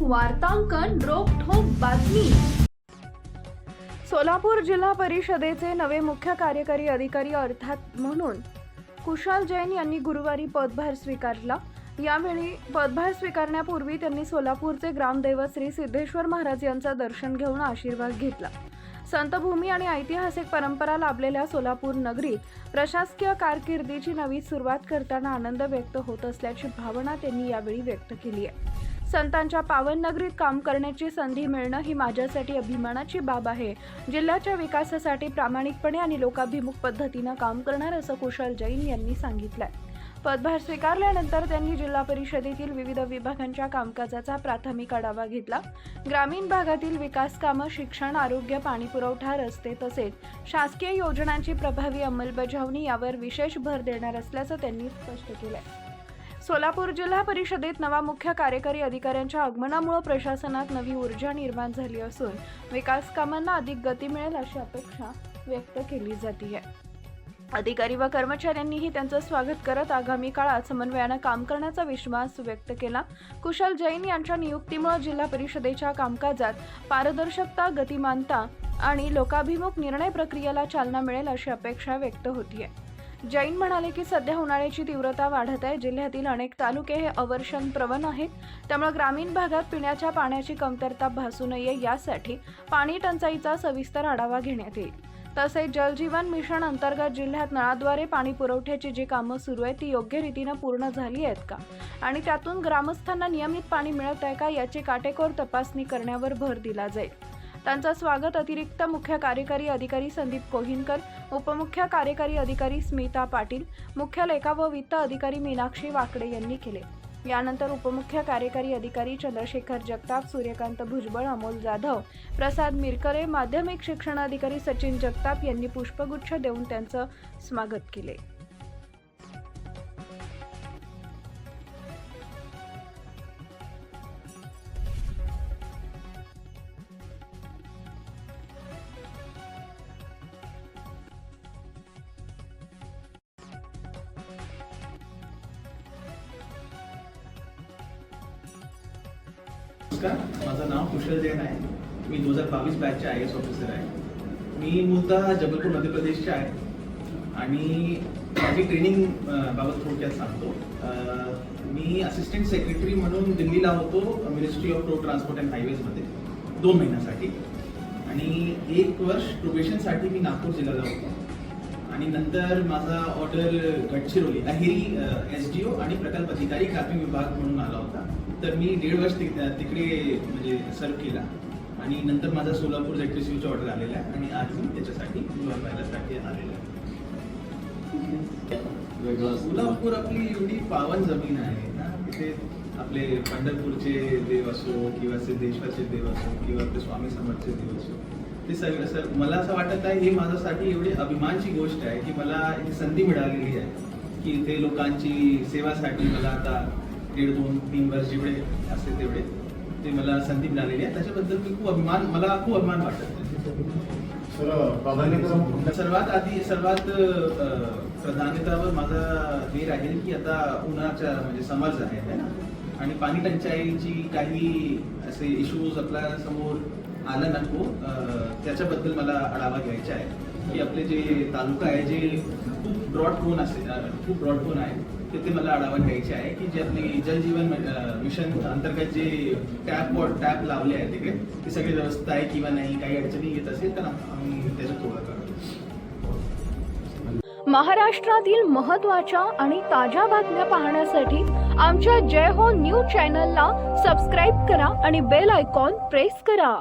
वार्तांकन रोखठोक बातमी। सोलापूर जिल्हा परिषदेचे नवे मुख्य कार्यकारी अधिकारी अर्थात म्हणून कुशाल जैन यांनी गुरुवारी पदभार स्वीकारला। यावेळी पदभार स्वीकारण्यापूर्वी त्यांनी सोलापूरचे ग्रामदैवत श्री सिद्धेश्वर महाराज यांचं दर्शन घेऊन आशीर्वाद घेतला। संतभूमी आणि ऐतिहासिक परंपरा लाभलेल्या सोलापूर नगरीत प्रशासकीय कारकिर्दीची नवी सुरुवात करताना आनंद व्यक्त होत असल्याची भावना त्यांनी यावेळी व्यक्त केली आहे। संतांच्या पावन नगरीत काम करण्याची संधी मिळणं ही माझ्यासाठी अभिमानाची बाब आहे। जिल्ह्याच्या विकासासाठी प्रामाणिकपणे आणि लोकाभिमुख पद्धतीने काम करणार असं कुशाल जैन यांनी सांगितलंय। पदभार स्वीकारल्यानंतर त्यांनी जिल्हा परिषदेतील विविध विभागांच्या कामकाजाचा प्राथमिक आढावा घेतला। ग्रामीण भागातील विकास कामं, शिक्षण, आरोग्य, पाणीपुरवठा, रस्ते तसेच शासकीय योजनांची प्रभावी अंमलबजावणी यावर विशेष भर देणार असल्याचं त्यांनी स्पष्ट केलंय। सोलापूर जिल्हा परिषदेत नवा मुख्य कार्यकारी अधिकाऱ्यांच्या आगमनामुळे प्रशासनात नवी ऊर्जा निर्माण झाली असून विकास कामांना अधिक गती मिळेल अशी अपेक्षा व्यक्त केली जाते। अधिकारी व कर्मचाऱ्यांनीही त्यांचं स्वागत करत आगामी काळात समन्वयाने काम करण्याचा विश्वास व्यक्त केला। कुशाल जैन यांच्या नियुक्तीमुळे जिल्हा परिषदेच्या कामकाजात पारदर्शकता, गतिमानता आणि लोकाभिमुख निर्णय प्रक्रियेला चालना मिळेल अशी अपेक्षा व्यक्त होतीये। जैन म्हणाले की सध्या उन्हाळ्याची तीव्रता वाढत आहे। जिल्ह्यातील अनेक तालुके हे अवर्षण प्रवण आहेत, त्यामुळे ग्रामीण भागात पिण्याच्या पाण्याची कमतरता भासू नये यासाठी पाणी टंचाईचा सविस्तर आढावा घेण्यात येईल। तसेच जल जीवन मिशन अंतर्गत जिल्ह्यात नळाद्वारे पाणी पुरवठ्याची जी कामं सुरू आहेत ती योग्य रीतीने पूर्ण झाली आहेत का आणि त्यातून ग्रामस्थांना नियमित पाणी मिळत आहे का याची काटेकोर तपासणी करण्यावर भर दिला जाईल। त्यांचं स्वागत अतिरिक्त मुख्य कार्यकारी अधिकारी संदीप कोहिनकर, उपमुख्य कार्यकारी अधिकारी स्मिता पाटील, मुख्य लेखा व वित्त अधिकारी मीनाक्षी वाकडे यांनी केले। यानंतर उपमुख्य कार्यकारी अधिकारी चंद्रशेखर जगताप, सूर्यकांत भुजबळ, अमोल जाधव, प्रसाद मिरकरे, माध्यमिक शिक्षण अधिकारी सचिन जगताप यांनी पुष्पगुच्छ देऊन त्यांचं स्वागत केले। माझं नाव कुशल जैन आहे। मी 2022 बॅचचे IAS ऑफिसर आहे। मी मूलतः जबलपूर मध्य प्रदेशचे आहे आणि माझी ट्रेनिंग बाबत थोडक्यात सांगतो। मी असिस्टंट सेक्रेटरी म्हणून दिल्लीला होतो ministry of road transport and हायवेजमध्ये 2 महिन्यासाठी आणि 1 वर्ष प्रोबेशनसाठी मी नागपूर जिल्ह्याला होतो आणि नंतर माझा ऑर्डर गडचिरोली अहेरी SDO आणि प्रकल्प अधिकारी ग्रामीण विभाग म्हणून आला होता। तर मी 1.5 वर्ष तिकडे म्हणजे सर्व केला आणि नंतर माझा सोलापूर ZTCUचा ऑर्डर आलेला आहे आणि आज मी त्याच्यासाठी साठी आलेला आहे। सोलापूर आपली एवढी पावन जमीन आहे ना, तिथे आपले पंढरपूरचे देव असो किंवा सिद्धेश्वरचे देव असो किंवा आपले स्वामी समर्थचे देव असो, ते सगळं मला असं वाटत आहे हे माझ्यासाठी एवढी अभिमानची गोष्ट आहे की मला ही संधी मिळालेली आहे की इथे लोकांची सेवासाठी मला आता 1.5-2-3 वर्ष जेवढे असते तेवढे ते मला संधी मिळालेली आहे। त्याच्याबद्दल मला खूप अभिमान वाटत। सर्वात प्राधान्यतावर माझा हे राहील की आता उन्हाळ्याच्या म्हणजे समर्स आहे ना आणि पाणी टंचाईची काही असे इश्यूज आपल्या समोर आला नको, त्याच्याबद्दल मला आढावा घ्यायचा आहे की आपले जे तालुका आहे जे खूप ब्रॉड कोन आहे तिथे मला आढावा घ्यायचा आहे की जे आपली जल जीवन मिशन अंतर्गत जे टॅप लावले आहे तिकडे ते सगळी व्यवस्था आहे किंवा नाही, काही अडचणी येत असेल तर आम्ही त्याचा तोडगा काढू। महाराष्ट्रातील महत्त्वाच्या आणि ताज्या बातम्या पाहण्यासाठी आमच्या जय हो न्यूज चॅनलला सबस्क्राईब करा आणि बेल आयकॉन प्रेस करा।